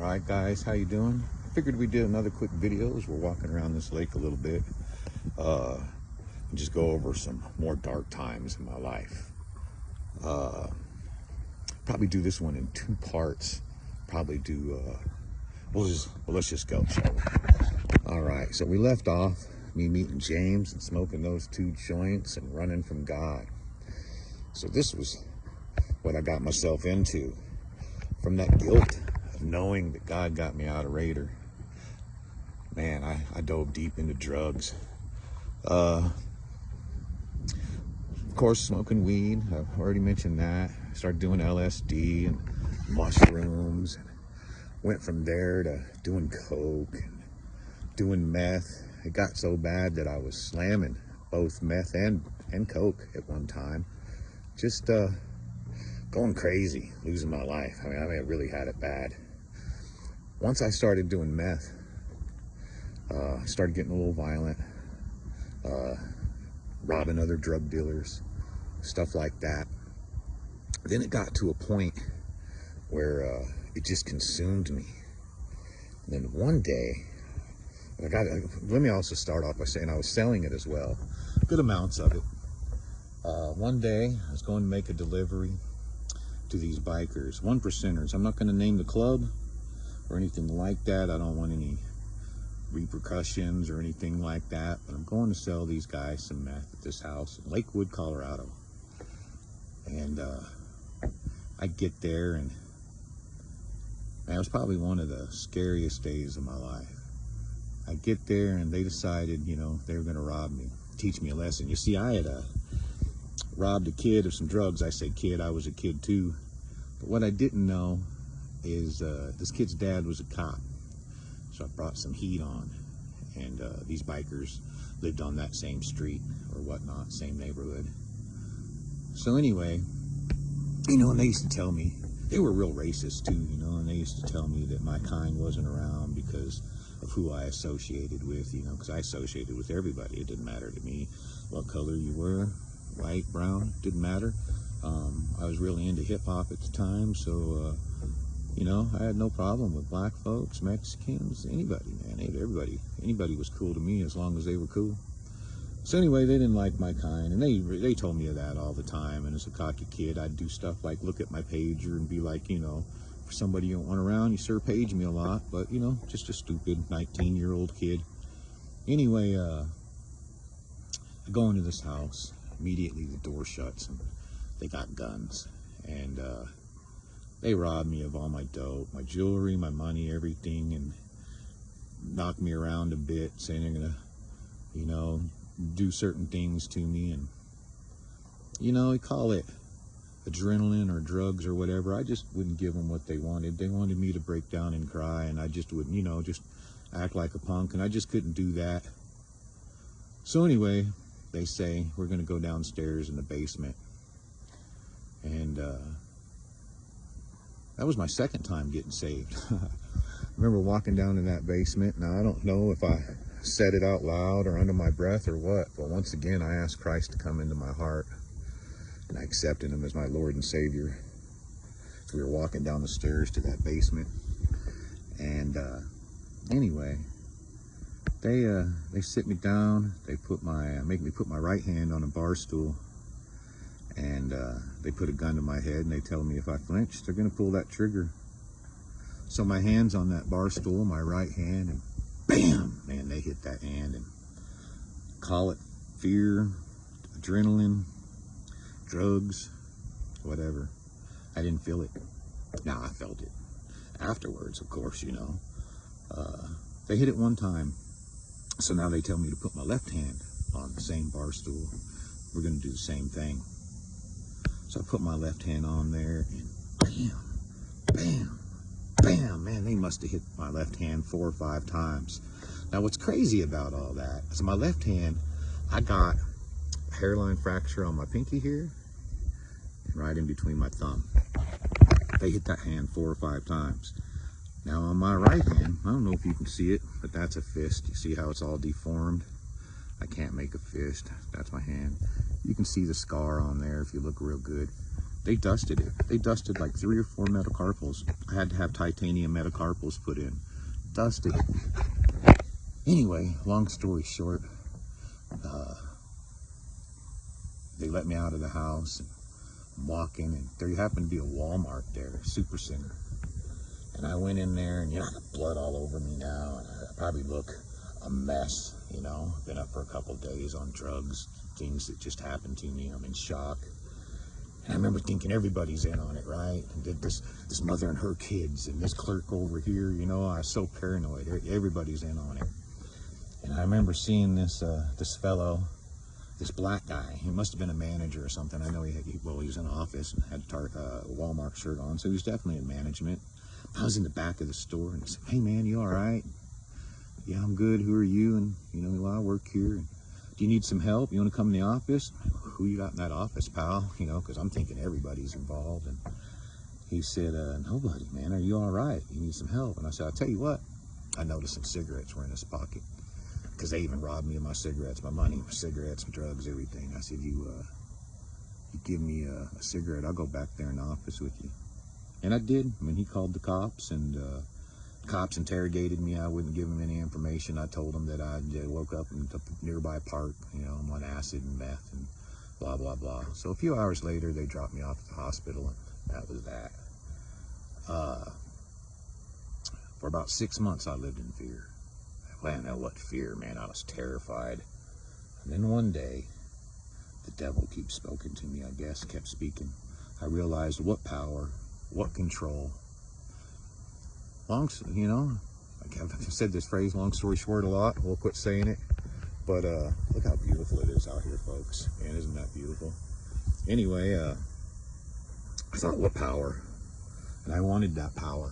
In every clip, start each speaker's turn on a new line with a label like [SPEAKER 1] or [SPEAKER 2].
[SPEAKER 1] right, guys, how you doing? Figured we'd do another quick video as we're walking around this lake a little bit, and just go over some more dark times in my life. Probably do this one in two parts. Probably do let's just go, shall we? All right, so we left off me meeting James and smoking those two joints and running from God. So this was what I got myself into, from that guilt of knowing that God got me out of Raider. Man, I dove deep into drugs. Of course, smoking weed. I've already mentioned that. I started doing LSD and mushrooms, and went from there to doing coke and doing meth. It got so bad that I was slamming both meth and coke at one time. Just going crazy, losing my life. I mean, I really had it bad. Once I started doing meth, I started getting a little violent, robbing other drug dealers, stuff like that. Then it got to a point where it just consumed me. And then one day, let me also start off by saying I was selling it as well, good amounts of it. One day, I was going to make a delivery to these bikers, 1%ers. I'm not going to name the club or anything like that. I don't want any repercussions or anything like that, but I'm going to sell these guys some meth at this house in Lakewood, Colorado. And I get there, and man, it was probably one of the scariest days of my life. I get there, and they decided, they were going to rob me, teach me a lesson. You see, I had robbed a kid of some drugs. I say kid, I was a kid too. But what I didn't know is this kid's dad was a cop. So I brought some heat on, and these bikers lived on that same street or whatnot, same neighborhood. So anyway, and they used to tell me, they were real racist too, and they used to tell me that my kind wasn't around because of who I associated with, because I associated with everybody. It didn't matter to me what color you were, white, brown, didn't matter. I was really into hip hop at the time, so I had no problem with black folks, Mexicans, anybody, man. Anybody was cool to me as long as they were cool. So anyway, they didn't like my kind, and they told me of that all the time. And as a cocky kid, I'd do stuff like look at my pager and be like, for somebody you don't want around, you sure page me a lot. But, just a stupid 19-year-old kid. Anyway, I go into this house. Immediately the door shuts, and they got guns. And they robbed me of all my dope, my jewelry, my money, everything, and knocked me around a bit, saying they're gonna, do certain things to me. And, they call it adrenaline or drugs or whatever. I just wouldn't give them what they wanted. They wanted me to break down and cry, and I just wouldn't, just act like a punk, and I just couldn't do that. So anyway, they say, we're gonna go downstairs in the basement. And that was my second time getting saved. I remember walking down in that basement. Now, I don't know if I said it out loud or under my breath or what, but once again, I asked Christ to come into my heart, and I accepted him as my Lord and Savior. So we were walking down the stairs to that basement, and anyway, they sit me down. They make me put my right hand on a bar stool, and they put a gun to my head, and they tell me if I flinch, they're going to pull that trigger. So my hand's on that bar stool, my right hand, and bam, man, they hit that hand. And call it fear, adrenaline, drugs, whatever. I didn't feel it. Now I felt it afterwards, of course. They hit it one time, so now they tell me to put my left hand on the same bar stool. We're going to do the same thing. So I put my left hand on there, and bam, bam, bam. Man, they must have hit my left hand 4 or 5 times. Now, what's crazy about all that is my left hand, I got a hairline fracture on my pinky here and right in between my thumb. They hit that hand 4 or 5 times. Now, on my right hand, I don't know if you can see it, but that's a fist. You see how it's all deformed? I can't make a fist. That's my hand. You can see the scar on there if you look real good. They dusted it. They dusted like 3 or 4 metacarpals. I had to have titanium metacarpals put in. Dusted it. Anyway, long story short, they let me out of the house. And I'm walking, and there happened to be a Walmart there, Super Center. And I went in there, and you know, I got blood all over me now, and I probably look a mess, you know. Been up for a couple days on drugs, things that just happened to me. I'm in shock. And I remember thinking everybody's in on it, right? And did this mother and her kids, and this clerk over here, you know, I was so paranoid. Everybody's in on it. And I remember seeing this fellow, this black guy. He must have been a manager or something. I know he was in office and had a Walmart shirt on, so he was definitely in management. I was in the back of the store, and he said, "Hey man, you all right?" "Yeah, I'm good. Who are you?" And you know, "Well, I work here. Do you need some help? You want to come in the office?" "Who you got in that office, pal?" You know, because I'm thinking everybody's involved. And he said, "Nobody, man. Are you all right? You need some help?" And I said, "I'll tell you what." I noticed some cigarettes were in his pocket, because they even robbed me of my cigarettes, my money, my cigarettes, drugs, everything. I said, you give me a cigarette, I'll go back there in the office with you. And I did. I mean, he called the cops, and cops interrogated me. I wouldn't give them any information. I told them that I woke up in a nearby park, you know, I'm on acid and meth and blah, blah, blah. So a few hours later, they dropped me off at the hospital, and that was that. For about 6 months, I lived in fear. Man, what fear, man. I was terrified. And then one day, the devil keeps speaking to me, I guess, kept speaking. I realized what power, what control. You know, I've said this phrase, long story short, a lot. We'll quit saying it. But look how beautiful it is out here, folks. Man, isn't that beautiful? Anyway, I thought, what power? And I wanted that power.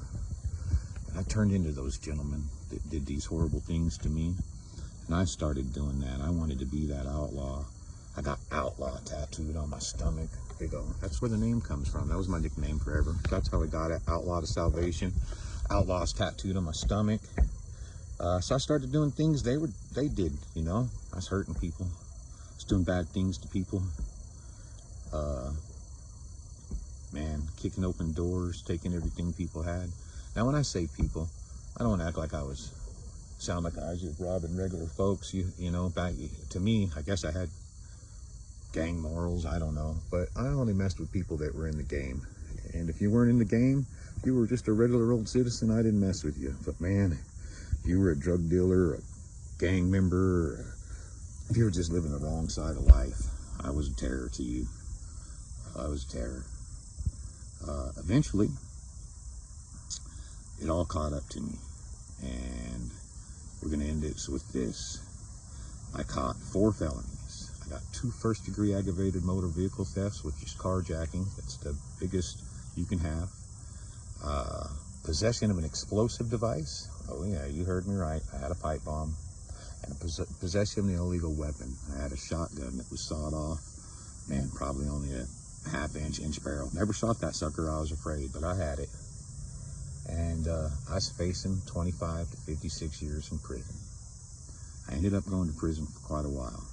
[SPEAKER 1] And I turned into those gentlemen that did these horrible things to me. And I started doing that. I wanted to be that outlaw. I got outlaw tattooed on my stomach. Big O. That's where the name comes from. That was my nickname forever. That's how I got it. Outlaw to salvation. Outlaws tattooed on my stomach. So I started doing things they did, you know. I was hurting people. I was doing bad things to people. Man, kicking open doors, taking everything people had. Now, when I say people, I don't act like sound like I was just robbing regular folks. You know, back to me, I guess I had gang morals, I don't know. But I only messed with people that were in the game. And if you weren't in the game, if you were just a regular old citizen, I didn't mess with you. But man, if you were a drug dealer, a gang member, or if you were just living the wrong side of life, I was a terror to you. I was a terror. Eventually, it all caught up to me. And we're going to end it with this. I caught 4 felonies. I got 2 first-degree aggravated motor vehicle thefts, which is carjacking. That's the biggest you can have. Possession of an explosive device. Oh yeah, you heard me right. I had a pipe bomb. And possession of an illegal weapon. I had a shotgun that was sawed off. Man, probably only a half-inch barrel. Never shot that sucker. I was afraid, but I had it. And I was facing 25 to 56 years in prison. I ended up going to prison for quite a while.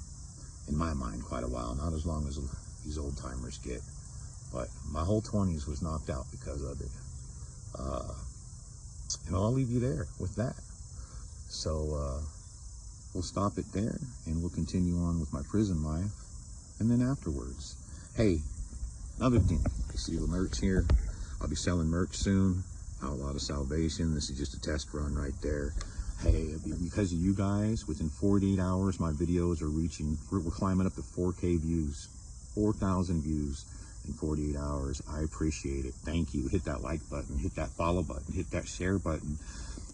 [SPEAKER 1] In my mind, quite a while. Not as long as these old timers get. But my whole 20s was knocked out because of it. And I'll leave you there with that. So we'll stop it there, and we'll continue on with my prison life. And then afterwards, hey, another thing. You see the merch here? I'll be selling merch soon. Outlaw to Salvation. This is just a test run right there. Hey, because of you guys, within 48 hours, my videos are we're climbing up to 4K views, 4,000 views in 48 hours. I appreciate it. Thank you. Hit that like button, hit that follow button, hit that share button.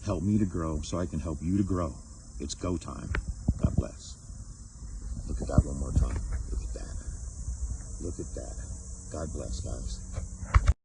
[SPEAKER 1] Help me to grow so I can help you to grow. It's go time. God bless. Look at that one more time. Look at that. Look at that. God bless, guys.